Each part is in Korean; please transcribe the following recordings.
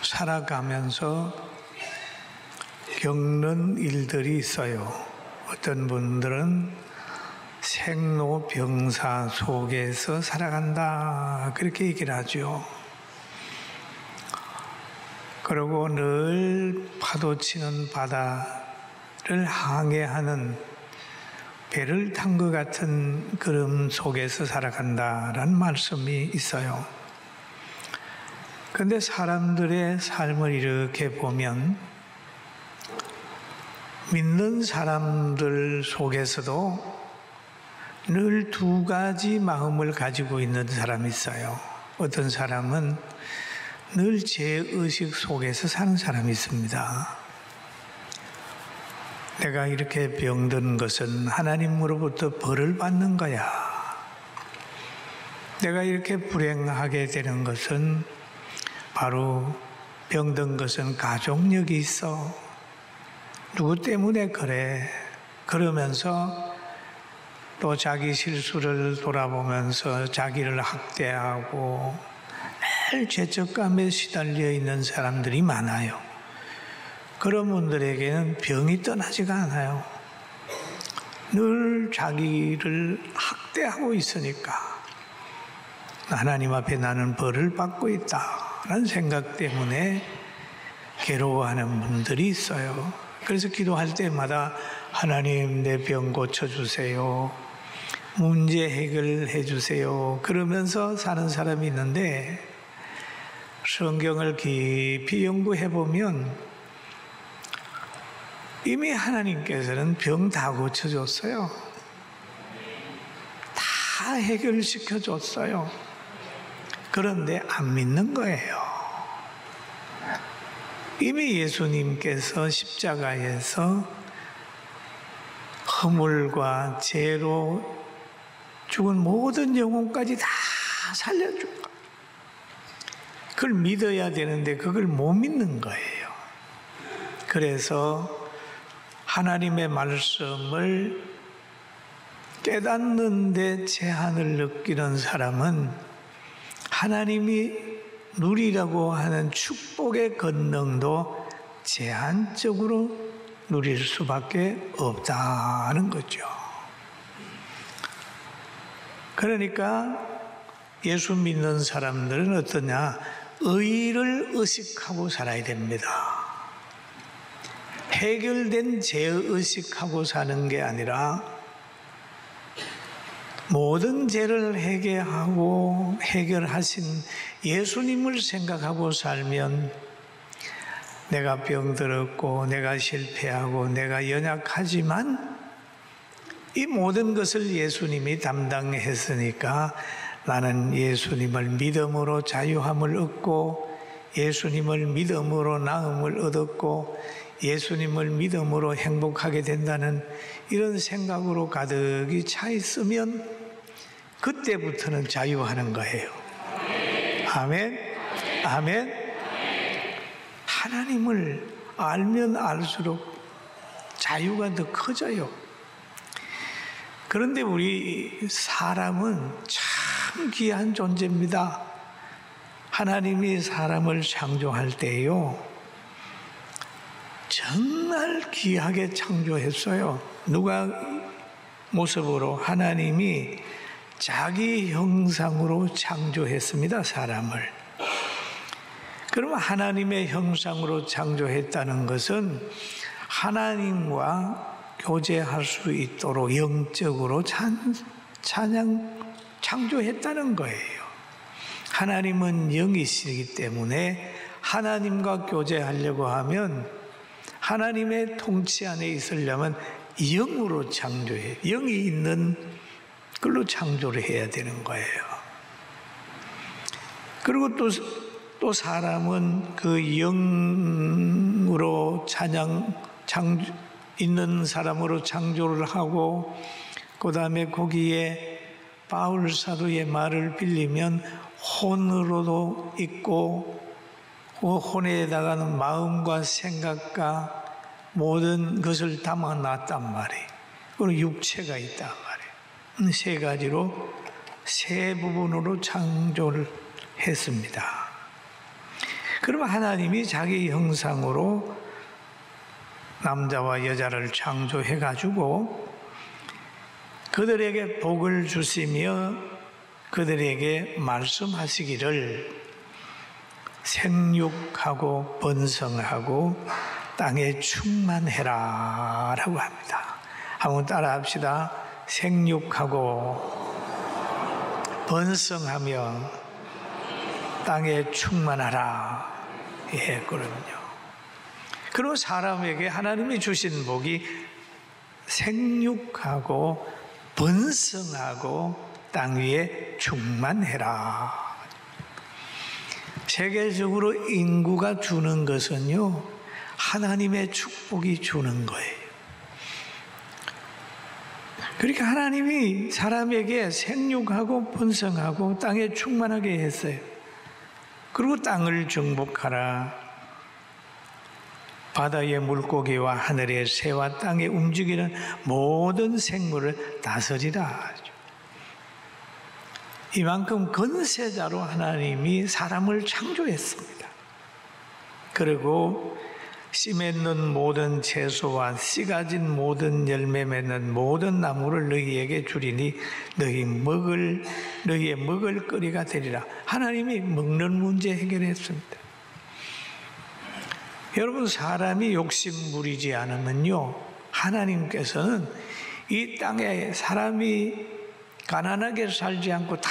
살아가면서 겪는 일들이 있어요. 어떤 분들은 생로병사 속에서 살아간다 그렇게 얘기를 하죠. 그리고 늘 파도치는 바다를 항해하는 배를 탄 것 같은 그름 속에서 살아간다라는 말씀이 있어요. 그런데 사람들의 삶을 이렇게 보면 믿는 사람들 속에서도 늘 두 가지 마음을 가지고 있는 사람이 있어요. 어떤 사람은 늘 죄의식 속에서 사는 사람이 있습니다. 내가 이렇게 병든 것은 하나님으로부터 벌을 받는 거야. 내가 이렇게 불행하게 되는 것은 바로 병든 것은 가족력이 있어. 누구 때문에 그래? 그러면서 또 자기 실수를 돌아보면서 자기를 학대하고 늘 죄책감에 시달려 있는 사람들이 많아요. 그런 분들에게는 병이 떠나지가 않아요. 늘 자기를 학대하고 있으니까 하나님 앞에 나는 벌을 받고 있다라는 생각 때문에 괴로워하는 분들이 있어요. 그래서 기도할 때마다 하나님 내 병 고쳐주세요. 문제 해결해 주세요. 그러면서 사는 사람이 있는데 성경을 깊이 연구해 보면 이미 하나님께서는 병 다 고쳐줬어요. 다 해결시켜 줬어요. 그런데 안 믿는 거예요. 이미 예수님께서 십자가에서 허물과 죄로 죽은 모든 영혼까지 다 살려준 거예요. 그걸 믿어야 되는데 그걸 못 믿는 거예요. 그래서 하나님의 말씀을 깨닫는데 제한을 느끼는 사람은 하나님이 누리라고 하는 축복의 권능도 제한적으로 누릴 수밖에 없다는 거죠. 그러니까 예수 믿는 사람들은 어떠냐? 의를 의식하고 살아야 됩니다. 해결된 죄의식하고 사는 게 아니라 모든 죄를 해결하신 예수님을 생각하고 살면 내가 병들었고 내가 실패하고 내가 연약하지만 이 모든 것을 예수님이 담당했으니까 나는 예수님을 믿음으로 자유함을 얻고 예수님을 믿음으로 나음을 얻었고 예수님을 믿음으로 행복하게 된다는 이런 생각으로 가득히 차 있으면 그때부터는 자유하는 거예요. 아멘. 아멘. 하나님을 알면 알수록 자유가 더 커져요. 그런데 우리 사람은 참 귀한 존재입니다. 하나님이 사람을 창조할 때요, 정말 귀하게 창조했어요. 누가 모습으로 하나님이 자기 형상으로 창조했습니다, 사람을. 그러면 하나님의 형상으로 창조했다는 것은 하나님과 교제할 수 있도록 영적으로 창조했다는 거예요. 하나님은 영이시기 때문에 하나님과 교제하려고 하면 하나님의 통치 안에 있으려면 영으로 창조해. 영이 있는 걸로 창조를 해야 되는 거예요. 그리고 또 사람은 그 영으로 있는 사람으로 창조를 하고 그 다음에 거기에 바울 사도의 말을 빌리면 혼으로도 있고 그 혼에다가는 마음과 생각과 모든 것을 담아놨단 말이에요. 그리고 육체가 있단 말이에요. 세 가지로 세 부분으로 창조를 했습니다. 그러면 하나님이 자기 형상으로 남자와 여자를 창조해 가지고 그들에게 복을 주시며 그들에게 말씀하시기를 생육하고 번성하고 땅에 충만해라 라고 합니다. 한번 따라 합시다. 생육하고 번성하며 땅에 충만하라. 예, 그럼요. 그리고 사람에게 하나님이 주신 복이 생육하고 번성하고 땅 위에 충만해라. 세계적으로 인구가 주는 것은요, 하나님의 축복이 주는 거예요. 그러니까 하나님이 사람에게 생육하고 번성하고 땅에 충만하게 했어요. 그리고 땅을 정복하라. 바다의 물고기와 하늘의 새와 땅에 움직이는 모든 생물을 다스리라. 이만큼 건세자로 하나님이 사람을 창조했습니다. 그리고 씨 맺는 모든 채소와 씨 가진 모든 열매 맺는 모든 나무를 너희에게 주리니 너희의 먹을 거리가 되리라. 하나님이 먹는 문제 해결했습니다. 여러분, 사람이 욕심 부리지 않으면요, 하나님께서는 이 땅에 사람이 가난하게 살지 않고 다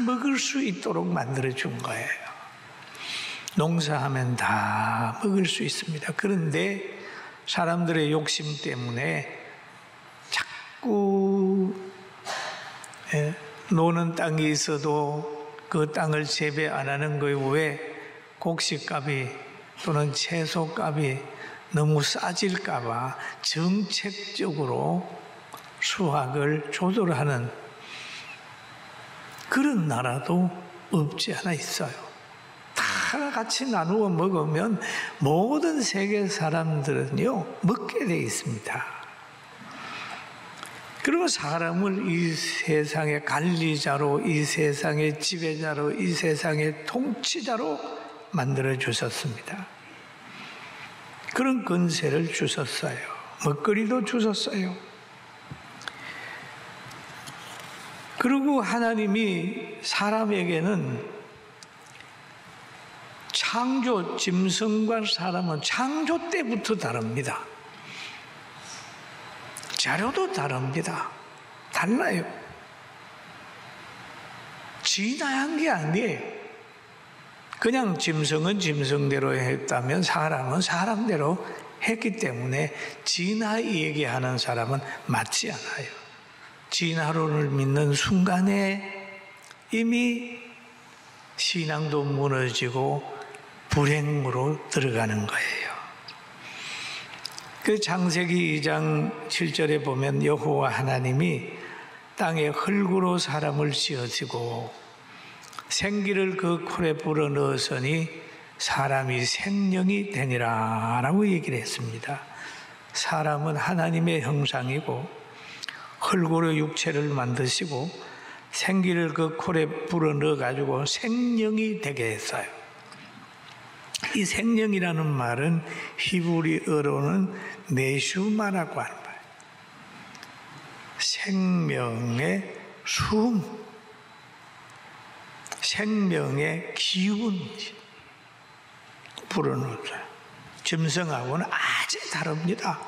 먹을 수 있도록 만들어준 거예요. 농사하면 다 먹을 수 있습니다. 그런데 사람들의 욕심 때문에 자꾸 노는 땅이 있어도 그 땅을 재배 안 하는 거예요. 왜? 곡식값이 또는 채소값이 너무 싸질까 봐 정책적으로 수확을 조절하는 그런 나라도 없지 않아 있어요. 다 같이 나누어 먹으면 모든 세계 사람들은요, 먹게 돼 있습니다. 그리고 사람을 이 세상의 관리자로, 이 세상의 지배자로, 이 세상의 통치자로 만들어 주셨습니다. 그런 권세를 주셨어요. 먹거리도 주셨어요. 그리고 하나님이 사람에게는 창조, 짐승과 사람은 창조 때부터 다릅니다. 자료도 다릅니다. 달라요. 진화한 게 아니에요. 그냥 짐승은 짐승대로 했다면 사람은 사람대로 했기 때문에 진화 얘기하는 사람은 맞지 않아요. 진화론을 믿는 순간에 이미 신앙도 무너지고 불행으로 들어가는 거예요. 그 창세기 2장 7절에 보면 여호와 하나님이 땅에 흙으로 사람을 지으시고 생기를 그 콜에 불어넣으시니 사람이 생명이 되니라 라고 얘기를 했습니다. 사람은 하나님의 형상이고 흙으로 육체를 만드시고 생기를 그 콜에 불어넣어가지고 생명이 되게 했어요. 이 생명이라는 말은 히브리어로는 네슈마라고 하는 말이에요. 생명의 숨, 생명의 기운 불어넣었어요. 짐승하고는 아주 다릅니다.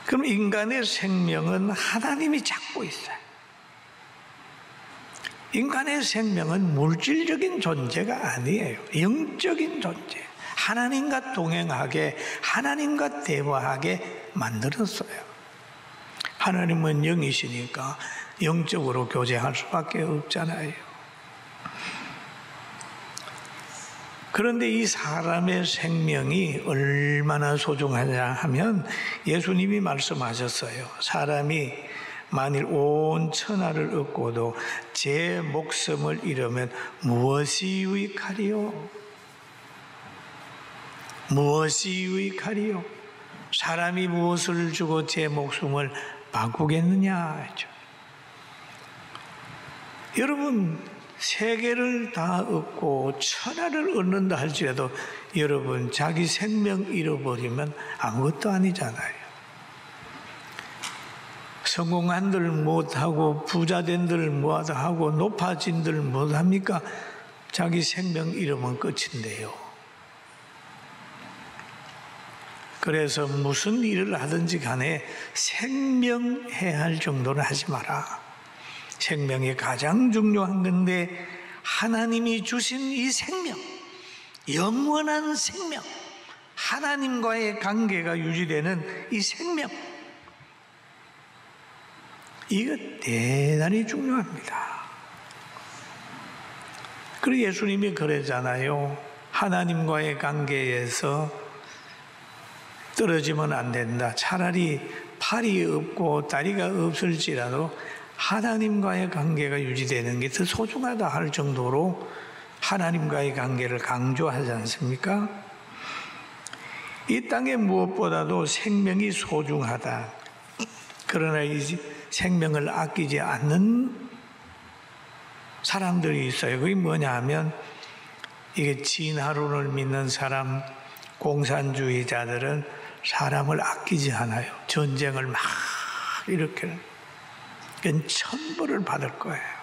그럼 인간의 생명은 하나님이 잡고 있어요. 인간의 생명은 물질적인 존재가 아니에요. 영적인 존재. 하나님과 동행하게, 하나님과 대화하게 만들었어요. 하나님은 영이시니까 영적으로 교제할 수밖에 없잖아요. 그런데 이 사람의 생명이 얼마나 소중하냐 하면 예수님이 말씀하셨어요. 사람이 만일 온 천하를 얻고도 제 목숨을 잃으면 무엇이 유익하리요? 무엇이 유익하리요? 사람이 무엇을 주고 제 목숨을 바꾸겠느냐? 여러분, 세계를 다 얻고 천하를 얻는다 할지라도 여러분 자기 생명 잃어버리면 아무것도 아니잖아요. 성공한들 못하고 부자된들 못하고 높아진들 못합니까? 자기 생명 잃으면 끝인데요. 그래서 무슨 일을 하든지 간에 생명해야 할 정도는 하지 마라. 생명이 가장 중요한 건데 하나님이 주신 이 생명, 영원한 생명, 하나님과의 관계가 유지되는 이 생명, 이거 대단히 중요합니다. 그리고 예수님이 그러잖아요. 하나님과의 관계에서 떨어지면 안 된다. 차라리 팔이 없고 다리가 없을지라도 하나님과의 관계가 유지되는 게 더 소중하다 할 정도로 하나님과의 관계를 강조하지 않습니까? 이 땅에 무엇보다도 생명이 소중하다. 그러나 이 생명을 아끼지 않는 사람들이 있어요. 그게 뭐냐 하면 이게 진화론을 믿는 사람, 공산주의자들은 사람을 아끼지 않아요. 전쟁을 막 일으키는. 그건 천벌을 받을 거예요.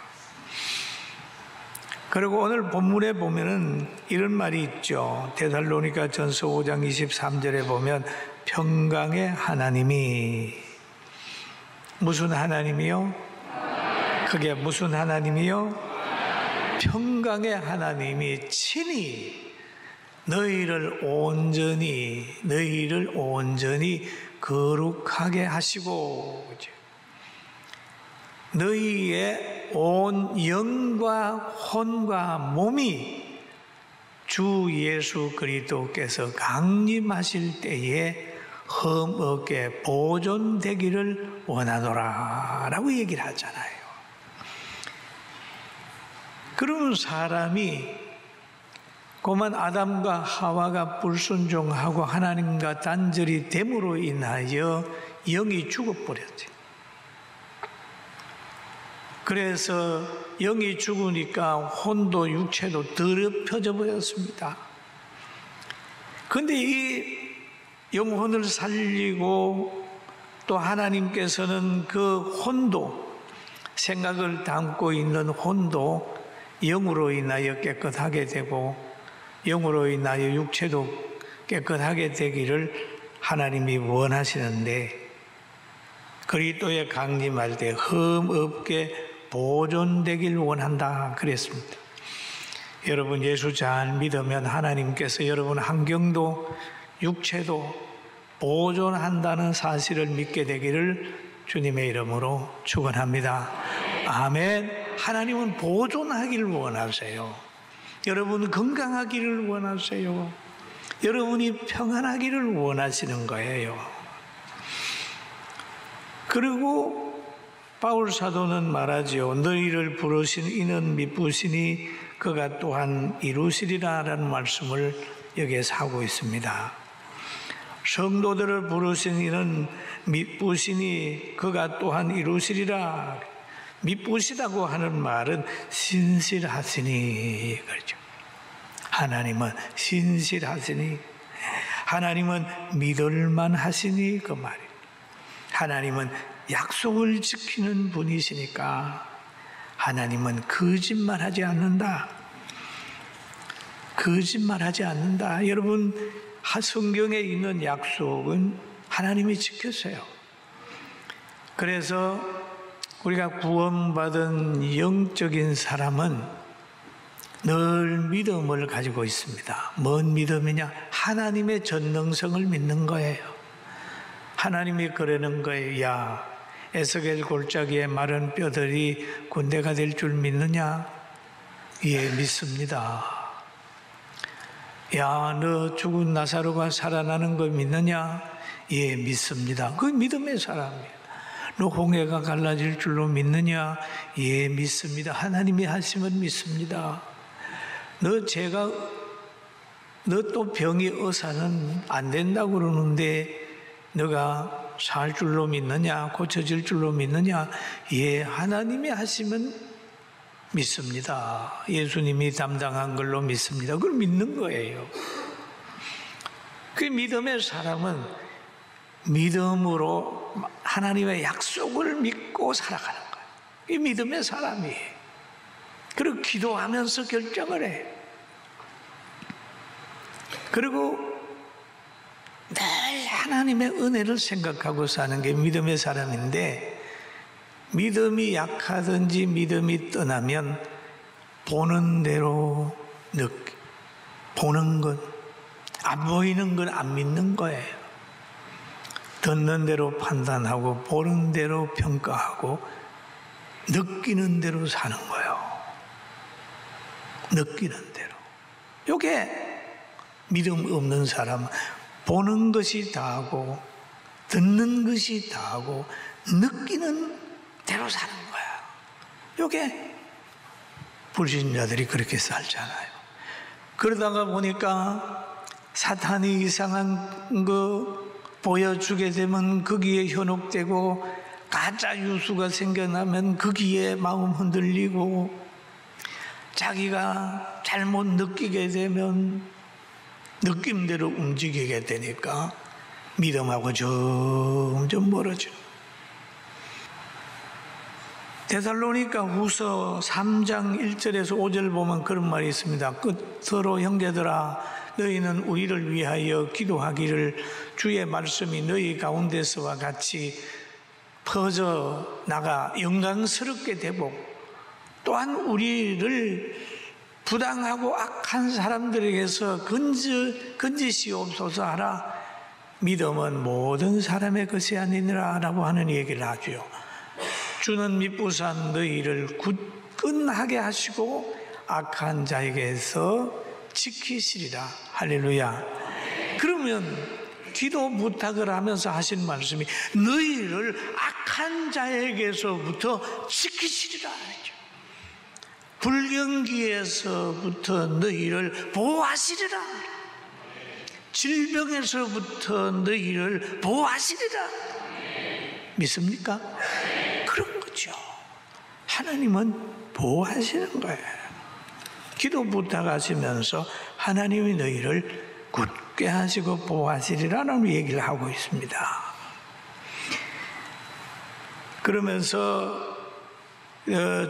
그리고 오늘 본문에 보면은 이런 말이 있죠. 데살로니가 전서 5장 23절에 보면 평강의 하나님이, 무슨 하나님이요? 그게 무슨 하나님이요? 평강의 하나님이 친히 너희를 온전히 거룩하게 하시고, 너희의 온 영과 혼과 몸이 주 예수 그리스도께서 강림하실 때에 흠없게 보존되기를 원하노라 라고 얘기를 하잖아요. 그러면 사람이 고만 아담과 하와가 불순종하고 하나님과 단절이 됨으로 인하여 영이 죽어버렸죠. 그래서 영이 죽으니까 혼도 육체도 더럽혀져 버렸습니다. 그런데 이 영혼을 살리고 또 하나님께서는 그 혼도, 생각을 담고 있는 혼도 영으로 인하여 깨끗하게 되고 영으로 인하여 육체도 깨끗하게 되기를 하나님이 원하시는데 그리스도의 강림할 때 흠없게 보존되길 원한다 그랬습니다. 여러분 예수 잘 믿으면 하나님께서 여러분 환경도 육체도 보존한다는 사실을 믿게 되기를 주님의 이름으로 축원합니다. 아멘. 하나님은 보존하기를 원하세요. 여러분 건강하기를 원하세요. 여러분이 평안하기를 원하시는 거예요. 그리고 바울 사도는 말하지요. 너희를 부르신 이는 미쁘시니 그가 또한 이루시리라 라는 말씀을 여기에서 하고 있습니다. 성도들을 부르신 이는 미쁘시니 그가 또한 이루시리라. 미쁘시다고 하는 말은 신실하시니 그렇죠. 하나님은 신실하시니, 하나님은 믿을만 하시니 그 말이에요. 하나님은 약속을 지키는 분이시니까 하나님은 거짓말하지 않는다. 거짓말하지 않는다. 여러분 성경에 있는 약속은 하나님이 지켰어요. 그래서 우리가 구원받은 영적인 사람은 늘 믿음을 가지고 있습니다. 뭔 믿음이냐? 하나님의 전능성을 믿는 거예요. 하나님이 그러는 거예요. 야, 에스겔 골짜기에 마른 뼈들이 군대가 될 줄 믿느냐? 예, 믿습니다. 야, 너 죽은 나사로가 살아나는 거 믿느냐? 예, 믿습니다. 그 믿음의 사람이에요. 너 홍해가 갈라질 줄로 믿느냐? 예, 믿습니다. 하나님이 하시면 믿습니다. 너 또 병이 의사는 안 된다고 그러는데 너가 살 줄로 믿느냐? 고쳐질 줄로 믿느냐? 예, 하나님이 하시면 믿습니다. 예수님이 담당한 걸로 믿습니다. 그걸 믿는 거예요. 그 믿음의 사람은 믿음으로 하나님의 약속을 믿고 살아가는 거예요. 이 믿음의 사람이에요. 그리고 기도하면서 결정을 해요. 그리고 늘 하나님의 은혜를 생각하고 사는 게 믿음의 사람인데, 믿음이 약하든지 믿음이 떠나면 보는 대로 보는 것, 안 보이는 건 안 믿는 거예요. 듣는 대로 판단하고 보는 대로 평가하고 느끼는 대로 사는 거예요. 느끼는 대로. 이게 믿음 없는 사람, 보는 것이 다하고 듣는 것이 다하고 느끼는 대로 사는 거야. 이게 불신자들이 그렇게 살잖아요. 그러다가 보니까 사탄이 이상한 거 보여주게 되면 거기에 현혹되고, 가짜 유수가 생겨나면 거기에 마음 흔들리고, 자기가 잘못 느끼게 되면 느낌대로 움직이게 되니까 믿음하고 점점 멀어지는. 데살로니가 후서 3장 1절에서 5절 보면 그런 말이 있습니다. 끝으로 형제들아, 너희는 우리를 위하여 기도하기를 주의 말씀이 너희 가운데서와 같이 퍼져나가 영광스럽게 되고, 또한 우리를 부당하고 악한 사람들에게서 건지시옵소서 하라. 믿음은 모든 사람의 것이 아니니라 라고 하는 얘기를 하죠. 주는 미쁘산 너희를 굳건하게 하시고 악한 자에게서 지키시리라. 할렐루야. 그러면 기도 부탁을 하면서 하신 말씀이 너희를 악한 자에게서부터 지키시리라. 불경기에서부터 너희를 보호하시리라. 질병에서부터 너희를 보호하시리라. 믿습니까? 그런 거죠. 하나님은 보호하시는 거예요. 기도 부탁하시면서 하나님이 너희를 굳게 하시고 보호하시리라는 얘기를 하고 있습니다. 그러면서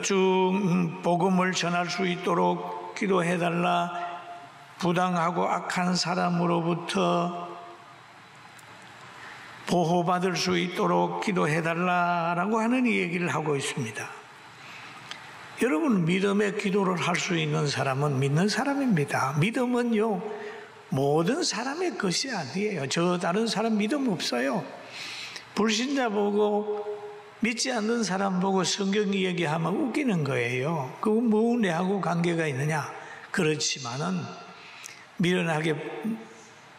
쭉 복음을 전할 수 있도록 기도해달라. 부당하고 악한 사람으로부터 보호받을 수 있도록 기도해달라라고 하는 얘기를 하고 있습니다. 여러분, 믿음의 기도를 할 수 있는 사람은 믿는 사람입니다. 믿음은요, 모든 사람의 것이 아니에요. 저 다른 사람 믿음 없어요. 불신자 보고 믿지 않는 사람 보고 성경 얘기하면 웃기는 거예요. 그거 뭐 내하고 관계가 있느냐? 그렇지만은 미련하게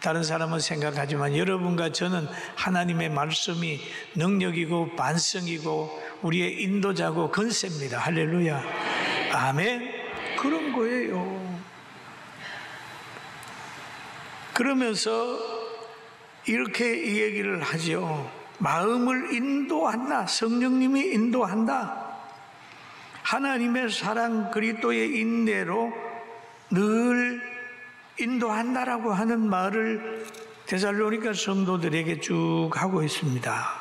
다른 사람은 생각하지만 여러분과 저는 하나님의 말씀이 능력이고 반성이고 우리의 인도자고 건세입니다. 할렐루야. 아멘. 그런 거예요. 그러면서 이렇게 이 얘기를 하죠. 마음을 인도한다. 성령님이 인도한다. 하나님의 사랑 그리스도의 인내로 늘 인도한다라고 하는 말을 데살로니가 성도들에게 쭉 하고 있습니다.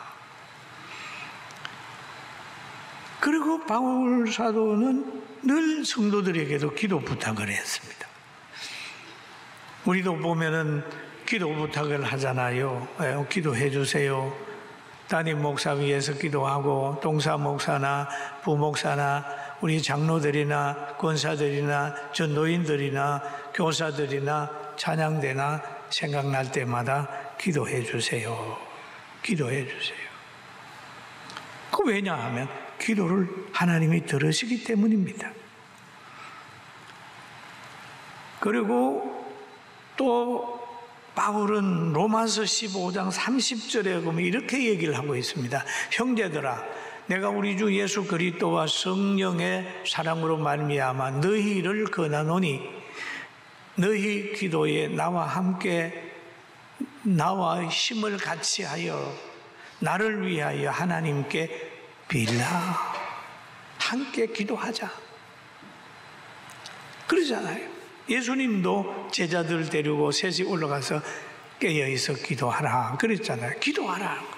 그리고 바울 사도는 늘 성도들에게도 기도 부탁을 했습니다. 우리도 보면은 기도 부탁을 하잖아요. 기도해 주세요. 담임 목사 위해서 기도하고 동사 목사나 부목사나 우리 장로들이나 권사들이나 전도인들이나 교사들이나 찬양대나 생각날 때마다 기도해 주세요. 기도해 주세요. 그 왜냐하면 기도를 하나님이 들으시기 때문입니다. 그리고 또 바울은 로마서 15장 30절에 보면 이렇게 얘기를 하고 있습니다. 형제들아, 내가 우리 주 예수 그리스도와 성령의 사랑으로 말미암아 너희를 권하노니 너희 기도에 나와 함께 나와 힘을 같이 하여 나를 위하여 하나님께 빌라. 함께 기도하자. 그러잖아요. 예수님도 제자들 데리고 셋이 올라가서 깨어있어 기도하라 그랬잖아요. 기도하라.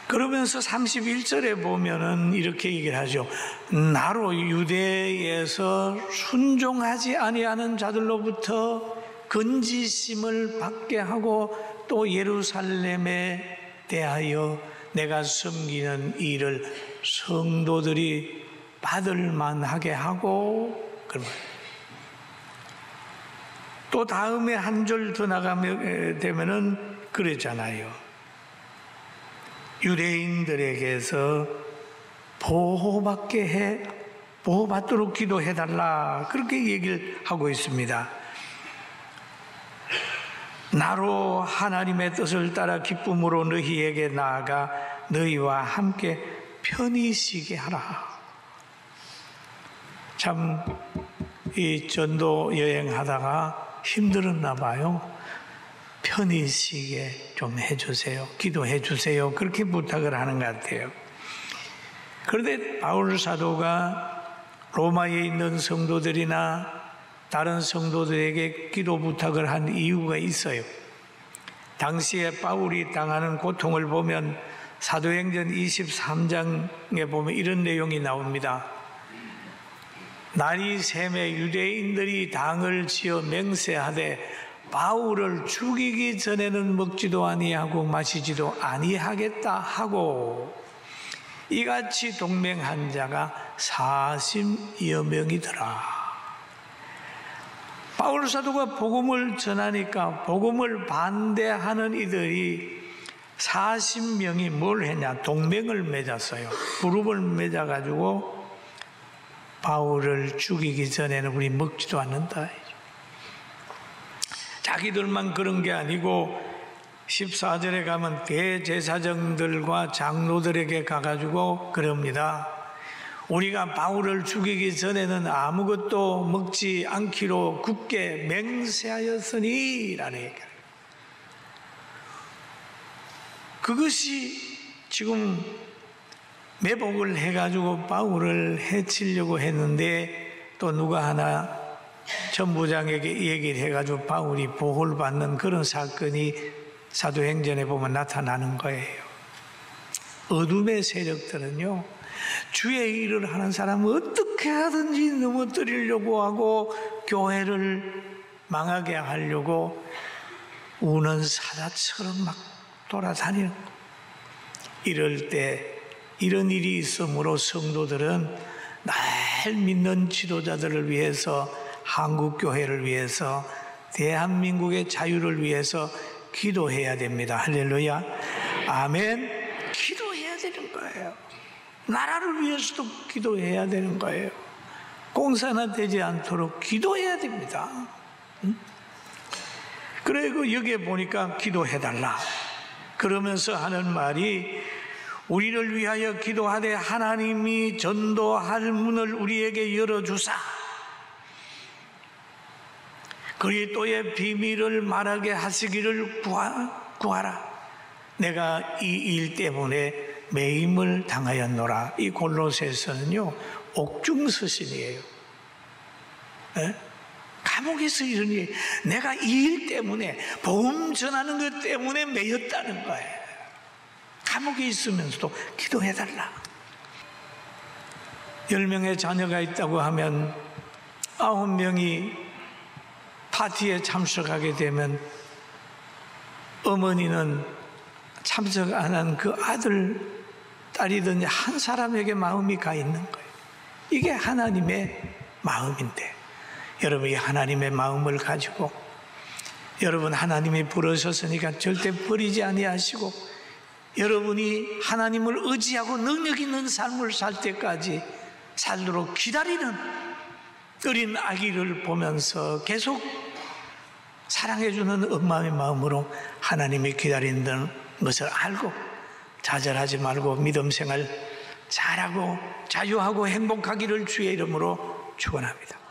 그러면서 31절에 보면은 이렇게 얘기를 하죠. 나로 유대에서 순종하지 아니하는 자들로부터 건지심을 받게 하고 또 예루살렘에 대하여 내가 섬기는 일을 성도들이 받을 만하게 하고, 그러면 또 다음에 한 절 더 나가면 되면은 그랬잖아요. 유대인들에게서 보호받도록 기도해달라. 그렇게 얘기를 하고 있습니다. 나로 하나님의 뜻을 따라 기쁨으로 너희에게 나아가 너희와 함께 편히 쉬게 하라. 참, 이 전도 여행하다가 힘들었나 봐요. 편히 쉬게 좀 해주세요. 기도해 주세요. 그렇게 부탁을 하는 것 같아요. 그런데 바울 사도가 로마에 있는 성도들이나 다른 성도들에게 기도 부탁을 한 이유가 있어요. 당시에 바울이 당하는 고통을 보면 사도행전 23장에 보면 이런 내용이 나옵니다. 날이 새매 유대인들이 당을 지어 맹세하되 바울을 죽이기 전에는 먹지도 아니하고 마시지도 아니하겠다 하고 이같이 동맹한 자가 40여 명이더라. 바울 사도가 복음을 전하니까 복음을 반대하는 이들이 40명이 뭘 했냐? 동맹을 맺었어요. 그룹을 맺어가지고 바울을 죽이기 전에는 우리 먹지도 않는다. 자기들만 그런 게 아니고 14절에 가면 대제사장들과 장로들에게 가가지고 그럽니다. 우리가 바울을 죽이기 전에는 아무것도 먹지 않기로 굳게 맹세하였으니 라는 얘기를. 그것이 지금 매복을 해가지고 바울을 해치려고 했는데 또 누가 하나 전부장에게 얘기를 해가지고 바울이 보호를 받는 그런 사건이 사도행전에 보면 나타나는 거예요. 어둠의 세력들은요, 주의 일을 하는 사람은 어떻게 하든지 넘어뜨리려고 하고 교회를 망하게 하려고 우는 사자처럼 막 돌아다니는 거예요. 이럴 때 이런 일이 있으므로 성도들은 날 믿는 지도자들을 위해서, 한국교회를 위해서, 대한민국의 자유를 위해서 기도해야 됩니다. 할렐루야. 아멘. 기도해야 되는 거예요. 나라를 위해서도 기도해야 되는 거예요. 공산화 되지 않도록 기도해야 됩니다. 그리고 여기에 보니까 기도해달라 그러면서 하는 말이, 우리를 위하여 기도하되 하나님이 전도할 문을 우리에게 열어주사 그리스도의 비밀을 말하게 하시기를 구하라. 내가 이 일 때문에 매임을 당하였노라. 이 골로새서는요, 옥중서신이에요. 네? 감옥에서 이런 일, 내가 이 일 때문에, 복음 전하는 것 때문에 매였다는 거예요. 감옥에 있으면서도 기도해달라. 10명의 자녀가 있다고 하면 9명이 파티에 참석하게 되면 어머니는 참석 안 한 그 아들, 딸이든지 한 사람에게 마음이 가 있는 거예요. 이게 하나님의 마음인데, 여러분이 하나님의 마음을 가지고, 여러분 하나님이 부르셨으니까 절대 버리지 아니하시고, 여러분이 하나님을 의지하고 능력 있는 삶을 살 때까지 살도록 기다리는 어린 아기를 보면서 계속 사랑해주는 엄마의 마음으로 하나님이 기다린다는 것을 알고 좌절하지 말고 믿음 생활 잘하고 자유하고 행복하기를 주의 이름으로 축원합니다.